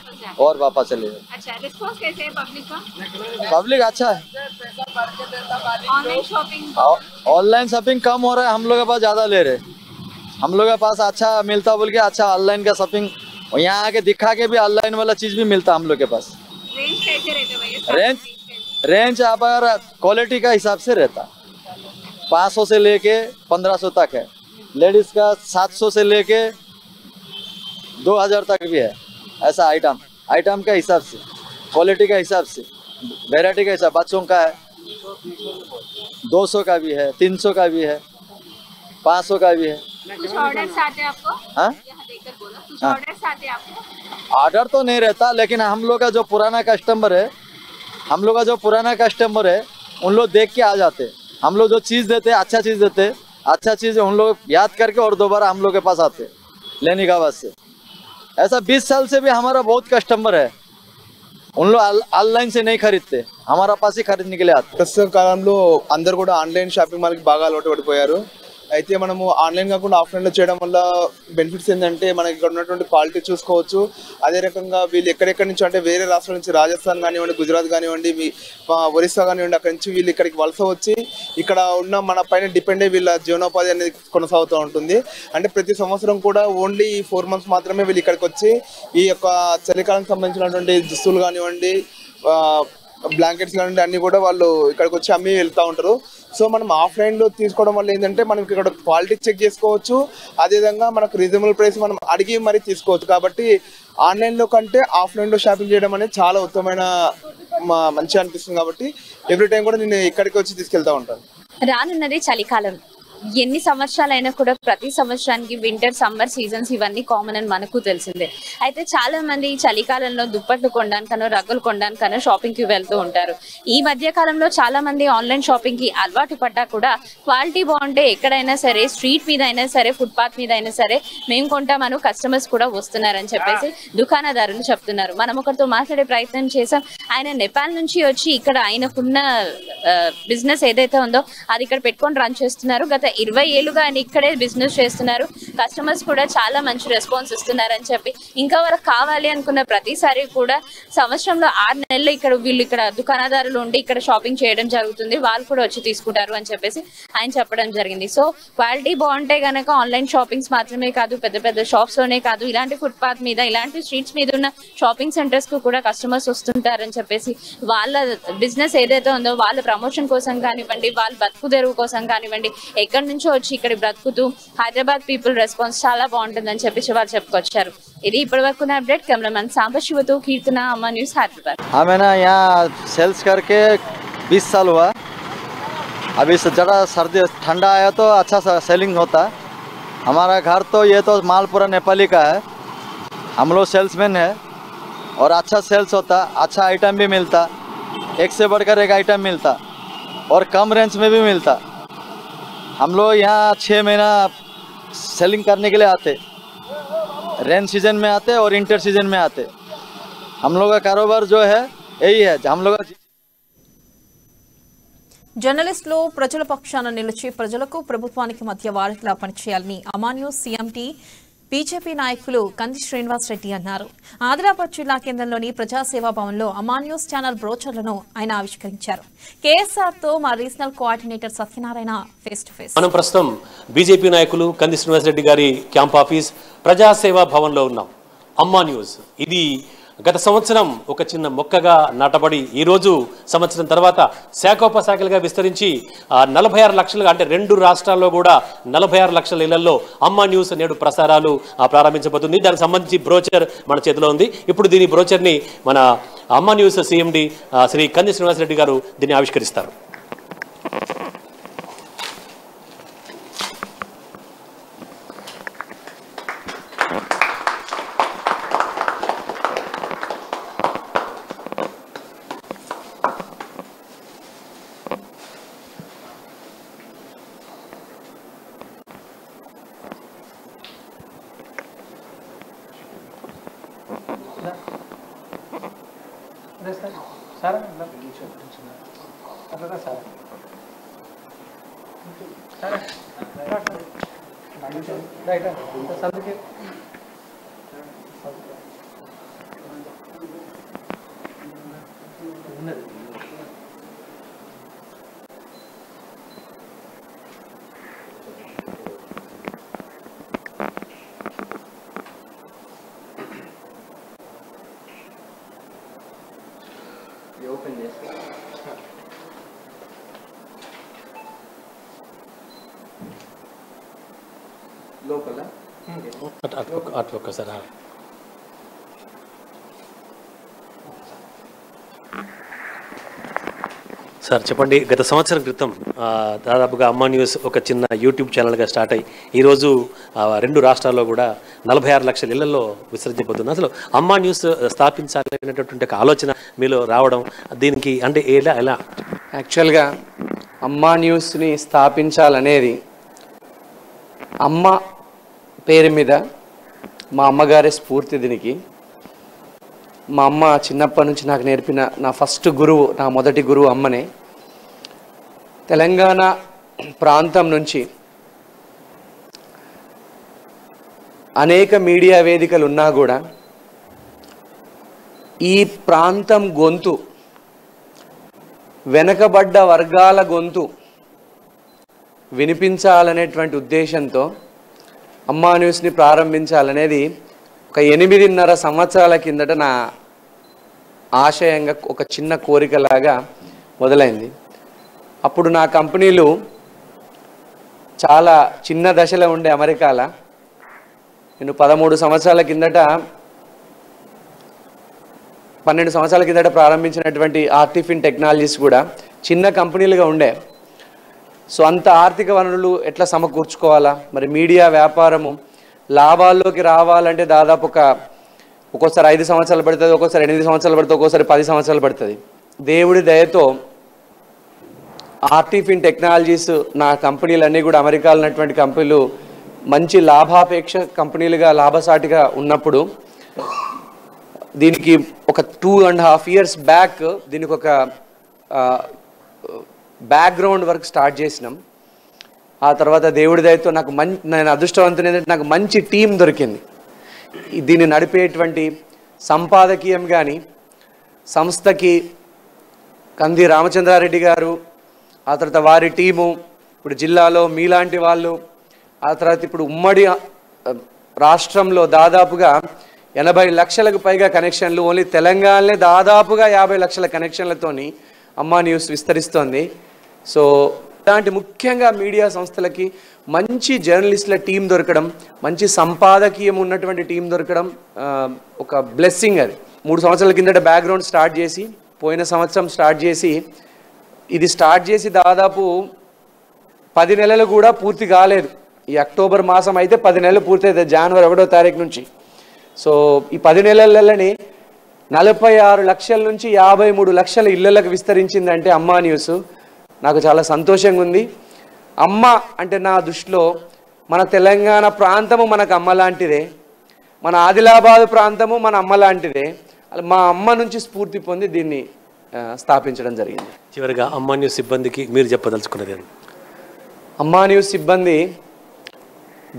और वापस चले जाए. अच्छा, रिस्पॉन्स कैसे है पब्लिक का? पब्लिक अच्छा है. Online shopping? ऑनलाइन शॉपिंग कम हो रहा है, हम लोग के पास ज़्यादा ले रहे. हम लोग के पास अच्छा मिलता बोल के अच्छा ऑनलाइन का शॉपिंग यहाँ आके दिखा के भी ऑनलाइन वाला चीज़ भी मिलता हम लोग के पास. रेंज कैसे रहते भैया? रेंज आप अगर क्वालिटी का हिसाब से रहता 500 से लेके 1500 तक है. लेडीज़ का 700 से लेके 2000 तक भी है. ऐसा आइटम का हिसाब से, क्वालिटी का हिसाब से, वैरायटी का हिसाब. बच्चों का है 200 का भी है, 300 का भी है, 500 का भी है. कुछ ऑर्डर्स आते हैं आपको? हाँ यहाँ देखकर बोला कुछ हाँ. ऑर्डर्स आते हैं आपको? ऑर्डर तो नहीं रहता लेकिन हम लोग का जो पुराना कस्टमर है, उन लोग देख के आ जाते. हम लोग जो चीज़ देते अच्छा चीज़ देते, अच्छा चीज़ उन लोग याद करके और दोबारा हम लोग के पास आते लेने का वास्ते. ऐसा 20 साल से भी हमारा बहुत कस्टमर है, उन लोग ऑनलाइन से नहीं खरीदते, हमारा पास ही खरीदने के लिए आते. ప్రస్తుత కాలంలో అందరూ కూడా ఆన్లైన్ షాపింగ్ మాల్కి బాగా అలవాటు పడిపోయారు. అయితే మనము ఆన్లైన్ కాకుండా ఆఫ్లైన్లో చేయడం వల్ల బెనిఫిట్స్ ఏంటంటే మనకి ఇక్కడ ఉన్నటువంటి క్వాలిటీ చూసుకోవచ్చు. అదే రకంగా వీళ్ళు ఎక్కడెక్కడి నుంచి అంటే వేరే రాష్ట్రాల నుంచి రాజస్థాన్ కానివ్వండి, గుజరాత్ కానివ్వండి, ఒరిస్సా కానివ్వండి, అక్కడి నుంచి వీళ్ళు ఇక్కడికి వలస వచ్చి ఇక్కడ ఉన్న మన పైన డిపెండ్ అయ్యి వీళ్ళ జీవనోపాధి అనేది కొనసాగుతూ ఉంటుంది. అంటే ప్రతి సంవత్సరం కూడా ఓన్లీ 4 మంత్స్ మాత్రమే వీళ్ళు ఇక్కడికి వచ్చి ఈ యొక్క చలికాలానికి సంబంధించినటువంటి దుస్తులు కానివ్వండి, బ్లాంకెట్స్ కానివ్వండి అన్నీ కూడా వాళ్ళు ఇక్కడికి వచ్చి అమ్మి వెళ్తూ ఉంటారు. సో మనం ఆఫ్లైన్లో తీసుకోవడం వల్ల ఏంటంటే మనం ఇక్కడ క్వాలిటీ చెక్ చేసుకోవచ్చు, అదేవిధంగా మనకు రీజనబుల్ ప్రైస్ మనం అడిగి మరీ తీసుకోవచ్చు. కాబట్టి ఆన్లైన్లో కంటే ఆఫ్లైన్లో షాపింగ్ చేయడం అనేది చాలా ఉత్తమమైన మంచిగా అనిపిస్తుంది. కాబట్టి ఎవ్రీ టైం కూడా నేను ఇక్కడికి వచ్చి తీసుకెళ్తూ ఉంటాను. రానున్నది చలికాలం. ఎన్ని సంవత్సరాలైనా కూడా ప్రతి సంవత్సరానికి వింటర్ సమ్మర్ సీజన్స్ ఇవన్నీ కామన్ అని మనకు తెలిసిందే. అయితే చాలా మంది ఈ చలికాలంలో దుప్పట్లు కొనడానికనో రగ్గులు కొనడానికనో షాపింగ్ కి వెళ్తూ ఉంటారు. ఈ మధ్య కాలంలో చాలా మంది ఆన్లైన్ షాపింగ్ కి అలవాటు పడ్డా కూడా క్వాలిటీ బాగుంటే ఎక్కడైనా సరే, స్ట్రీట్ మీద అయినా సరే, ఫుట్పాత్ మీద అయినా సరే మేము కొంటామను కస్టమర్స్ కూడా వస్తున్నారని చెప్పేసి దుకాణదారులు చెప్తున్నారు. మనం ఒకరితో మాట్లాడే ప్రయత్నం చేసాం. ఆయన నేపాల్ నుంచి వచ్చి ఇక్కడ ఆయనకున్న బిజినెస్ ఏదైతే ఉందో అది ఇక్కడ పెట్టుకొని రన్ చేస్తున్నారు. గత గత 20 ఏళ్ళుగా ఆయన ఇక్కడే బిజినెస్ చేస్తున్నారు. కస్టమర్స్ కూడా చాలా మంచి రెస్పాన్స్ ఇస్తున్నారని చెప్పి ఇంకా వాళ్ళకి కావాలి అనుకున్న ప్రతిసారి కూడా సంవత్సరంలో 6 నెలలు ఇక్కడ దుకాణదారులు ఉండి ఇక్కడ షాపింగ్ చేయడం జరుగుతుంది. వాళ్ళు కూడా వచ్చి తీసుకుంటారు అని చెప్పేసి ఆయన చెప్పడం జరిగింది. సో క్వాలిటీ బాగుంటే గనక ఆన్లైన్ షాపింగ్స్ మాత్రమే కాదు, పెద్ద పెద్ద షాప్స్ లోనే కాదు, ఇలాంటి ఫుట్పాత్ మీద ఇలాంటి స్ట్రీట్స్ మీద ఉన్న షాపింగ్ సెంటర్స్ కు కూడా కస్టమర్స్ వస్తుంటారని చెప్పేసి వాళ్ళ బిజినెస్ ఏదైతే ఉందో వాళ్ళ ప్రమోషన్ కోసం కానివ్వండి, వాళ్ళ బతుకు తెరువు కోసం కానివ్వండి, ఎక్కడి నుంచో వచ్చి ఇక్కడ బ్రతుకుతూ హైదరాబాద్ పీపుల్ రెస్పాన్స్ చాలా బాగుంటుందని చెప్పి వాళ్ళు చెప్పుకొచ్చారు. ఇది ఇప్పటి వరకు అప్డేట్. కెమెరామెన్ సాంబశివతో కీర్తన, అమ్మ న్యూస్, హైదరాబాద్. हमें ना यहाँ सेल्स करके 20 साल हुआ. अभी से ज़्यादा सर्दी ठंडा आया तो अच्छा सेलिंग होता. हमारा घर तो ये तो मालपुरा नेपाली का है. हम लोग सेल्समैन है और अच्छा सेल्स होता, अच्छा आइटम भी मिलता, एक से बढ़कर एक आइटम मिलता और कम रेंज में भी मिलता. हम लोग यहाँ 6 महीना सेलिंग करने के लिए आते, रेन सीजन में आते और इंटर सीजन में आते. हम लोग का कारोबार जो है यही है. हम लोग జర్నలిస్టులు ప్రజల పక్షాన నిలిచి ప్రజలకు ప్రభుత్వానికి మధ్య వారధిలా పనిచేయాలని అమా న్యూస్ సీఎంటీ బీజేపీ నాయకులు కంది శ్రీనివాస్ రెడ్డి అన్నారు. ఆదిలాబాద్ జిల్లా కేంద్రంలోని ప్రజాసేవా భవన్లో అమా న్యూస్ ఛానల్ బ్రోచర్లను ఆయన ఆవిష్కరించారు. కేఎస్ఆర్ తో మా regional coordinator Satyanarayana face to face. మనం ప్రస్తుతం బీజేపీ నాయకులు కంది శ్రీనివాస్ రెడ్డి గారి క్యాంప్ ఆఫీస్ ప్రజాసేవా భవన్లో ఉన్నాం. అమ్మా న్యూస్ ఇది గత సంవత్సరం ఒక చిన్న మొక్కగా నాటబడి ఈరోజు సంవత్సరం తర్వాత శాఖోపశాఖలుగా విస్తరించి 46 లక్షలుగా, అంటే 2 రాష్ట్రాల్లో కూడా 46 లక్షల ఇళ్లలో అమ్మా న్యూస్ నేడు ప్రసారాలు ప్రారంభించబోతుంది. దానికి సంబంధించి బ్రోచర్ మన చేతిలో ఉంది. ఇప్పుడు దీని బ్రోచర్ని మన అమ్మా న్యూస్ సీఎండి శ్రీ కంది శ్రీనివాస్ రెడ్డి గారు దీన్ని ఆవిష్కరిస్తారు. లోపల ఒక్కసారి సార్ చెప్పండి. గత సంవత్సరం క్రితం దాదాపుగా అమ్మా న్యూస్ ఒక చిన్న యూట్యూబ్ ఛానల్గా స్టార్ట్ అయ్యి ఈరోజు 2 రాష్ట్రాల్లో కూడా 46 లక్షల ఇళ్లలో విసర్జించబోతుంది. అసలు అమ్మా న్యూస్ స్థాపించాలనేటటువంటి ఒక ఆలోచన మీలో రావడం, దీనికి అంటే ఎలా? యాక్చువల్గా అమ్మా న్యూస్ని స్థాపించాలనేది అమ్మ పేరు మీద మా అమ్మగారే స్ఫూర్తి. దీనికి మా అమ్మ చిన్నప్పటి నుంచి నాకు నేర్పిన నా ఫస్ట్ గురువు, నా మొదటి గురువు అమ్మనే. తెలంగాణ ప్రాంతం నుంచి అనేక మీడియా వేదికలు ఉన్నా కూడా ఈ ప్రాంతం గొంతు, వెనకబడ్డ వర్గాల గొంతు వినిపించాలనేటువంటి ఉద్దేశంతో అమ్మా న్యూస్ని ప్రారంభించాలనేది ఒక 8.5 సంవత్సరాల కిందట నా ఆశయంగా, ఒక చిన్న కోరికలాగా మొదలైంది. అప్పుడు నా కంపెనీలు చాలా చిన్న దశలో ఉండే అమెరికాలో. నేను 12 సంవత్సరాల కిందట ప్రారంభించినటువంటి ఆర్టిఫిన్ టెక్నాలజీస్ కూడా చిన్న కంపెనీలుగా ఉండే. సో అంత ఆర్థిక వనరులు ఎట్లా సమకూర్చుకోవాలా, మరి మీడియా వ్యాపారము లాభాల్లోకి రావాలంటే దాదాపు ఒక్కోసారి 5 సంవత్సరాలు పడుతుంది, ఒక్కోసారి 8 సంవత్సరాలు పడుతుంది, ఒక్కోసారి 10 సంవత్సరాలు పడుతుంది. దేవుడి దయతో ఆర్టిఫిన్ టెక్నాలజీస్ నా కంపెనీలన్నీ కూడా అమెరికాలో ఉన్నటువంటి కంపెనీలు మంచి లాభాపేక్ష కంపెనీలుగా లాభసాటిగా ఉన్నప్పుడు దీనికి ఒక 2.5 years బ్యాక్ దీనికి ఒక బ్యాక్గ్రౌండ్ వర్క్ స్టార్ట్ చేసినాం. ఆ తర్వాత దేవుడి దయతో నాకు నేను అదృష్టవంతుని ఏంటంటే నాకు మంచి టీం దొరికింది. దీన్ని నడిపేటువంటి సంపాదకీయం కానీ సంస్థకి కంది రామచంద్రారెడ్డి గారు, ఆ తర్వాత వారి టీము, ఇప్పుడు జిల్లాలో మీలాంటి వాళ్ళు, ఆ తర్వాత ఇప్పుడు ఉమ్మడి రాష్ట్రంలో దాదాపుగా 80 లక్షలకు పైగా కనెక్షన్లు, ఓన్లీ తెలంగాణలో దాదాపుగా 50 లక్షల కనెక్షన్లతోని అమ్మా న్యూస్ విస్తరిస్తోంది. సో ఇలాంటి ముఖ్యంగా మీడియా సంస్థలకి మంచి జర్నలిస్టుల టీం దొరకడం, మంచి సంపాదకీయం ఉన్నటువంటి టీం దొరకడం ఒక బ్లెస్సింగ్. అది 3 సంవత్సరాల కిందట బ్యాక్గ్రౌండ్ స్టార్ట్ చేసి, పోయిన సంవత్సరం స్టార్ట్ చేసి, ఇది స్టార్ట్ చేసి దాదాపు 10 నెలలు కూడా పూర్తి కాలేదు. ఈ అక్టోబర్ మాసం అయితే 10 నెలలు పూర్తయితే జనవరి 1వ తారీఖు నుంచి. సో ఈ 10 నెలలలోనే 46 లక్షల నుంచి 53 లక్షల ఇళ్లకు విస్తరించిందంటే అమ్మా న్యూస్. నాకు చాలా సంతోషంగా ఉంది. అమ్మ అంటే నా దృష్టిలో మన తెలంగాణ ప్రాంతము మనకు అమ్మ లాంటిదే, మన ఆదిలాబాద్ ప్రాంతము మన అమ్మ లాంటిదే. మా అమ్మ నుంచి స్ఫూర్తి పొంది దీన్ని స్థాపించడం జరిగింది. చివరిగా అమ్మా న్యూస్ సిబ్బందికి మీరు చెప్పదలుచుకున్నది? అమ్మా న్యూస్ సిబ్బంది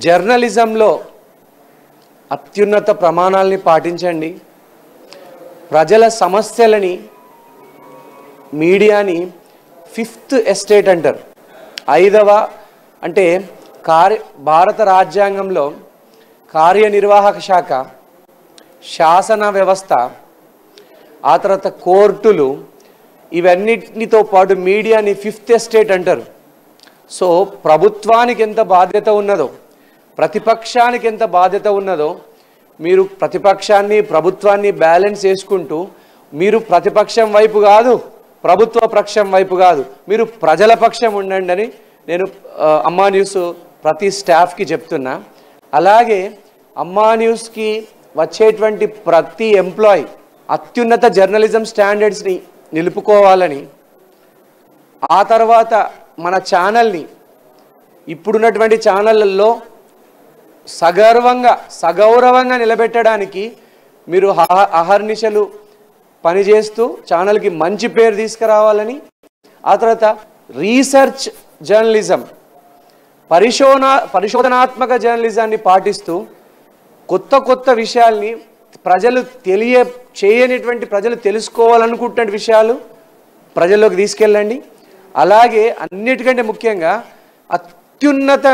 జర్నలిజంలో అత్యున్నత ప్రమాణాలని పాటించండి. ప్రజల సమస్యలని, మీడియాని 5th ఎస్టేట్ అంటారు. 5వ అంటే భారత రాజ్యాంగంలో కార్యనిర్వాహక శాఖ, శాసన వ్యవస్థ, ఆ తర్వాత కోర్టులు, ఇవన్నిటితో పాటు మీడియాని 5th ఎస్టేట్ అంటారు. సో ప్రభుత్వానికి ఎంత బాధ్యత ఉన్నదో, ప్రతిపక్షానికి ఎంత బాధ్యత ఉన్నదో, మీరు ప్రతిపక్షాన్ని ప్రభుత్వాన్ని బ్యాలెన్స్ చేసుకుంటూ, మీరు ప్రతిపక్షం వైపు కాదు, ప్రభుత్వ పక్షం వైపు కాదు, మీరు ప్రజల పక్షం ఉండండి అని నేను అమ్మా న్యూస్ ప్రతి స్టాఫ్కి చెప్తున్నా. అలాగే అమ్మా న్యూస్కి వచ్చేటువంటి ప్రతి ఎంప్లాయీ అత్యున్నత జర్నలిజం స్టాండర్డ్స్ని నిలుపుకోవాలని, ఆ తర్వాత మన ఛానల్ని ఇప్పుడున్నటువంటి ఛానళ్ళల్లో సగౌరవంగా నిలబెట్టడానికి మీరు అహర్నిశలు పనిచేస్తూ ఛానల్కి మంచి పేరు తీసుకురావాలని, ఆ తర్వాత రీసెర్చ్ జర్నలిజం, పరిశోధనాత్మక జర్నలిజాన్ని పాటిస్తూ కొత్త విషయాల్ని ప్రజలు చేయనిటువంటి, ప్రజలు తెలుసుకోవాలనుకుంటున్న విషయాలు ప్రజల్లోకి తీసుకెళ్ళండి. అలాగే అన్నిటికంటే ముఖ్యంగా అత్యున్నత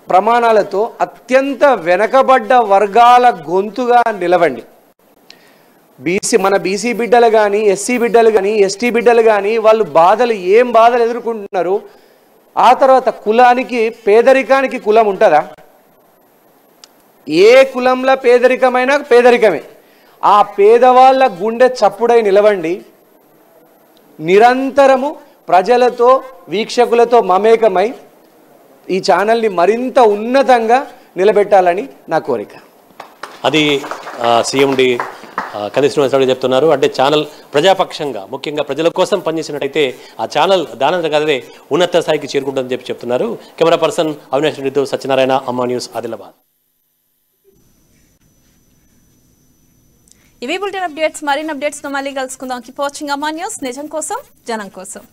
ప్రమాణాలతో అత్యంత వెనకబడ్డ వర్గాల గొంతుగా నిలవండి. మన బీసీ బిడ్డలు కానీ, ఎస్సీ బిడ్డలు కానీ, ఎస్టీ బిడ్డలు కానీ వాళ్ళు ఏం బాధలు ఎదుర్కొంటున్నారు. ఆ తర్వాత కులానికి, పేదరికానికి కులం ఉంటుందా? ఏ కులంలో పేదరికమైనా పేదరికమే. ఆ పేదవాళ్ళ గుండె చప్పుడై నిలవండి. నిరంతరము ప్రజలతో, వీక్షకులతో మమేకమై ఈ ఛానల్ని మరింత ఉన్నతంగా నిలబెట్టాలని నా కోరిక. అది సీఎండి కంది శ్రీనివాసరావు చెప్తున్నారు. అంటే ఛానల్ ప్రజాపక్షంగా, ముఖ్యంగా ప్రజల కోసం పనిచేసినట్టయితే ఆ ఛానల్ దానంతగా అదే ఉన్నత స్థాయికి చేరుకుంటుందని చెప్తున్నారు. కెమెరా పర్సన్ అవినాష్ రెడ్డితో సత్యనారాయణ, అమ్మా న్యూస్, ఆదిలాబాద్. ఇవి బులెటిన్ అప్డేట్స్. మరిన్ని అప్డేట్స్ తో మళ్ళీ కలుసుకుందాం. కీప్ వాచింగ్ అమ్మా న్యూస్, నిజం కోసం, జనం కోసం.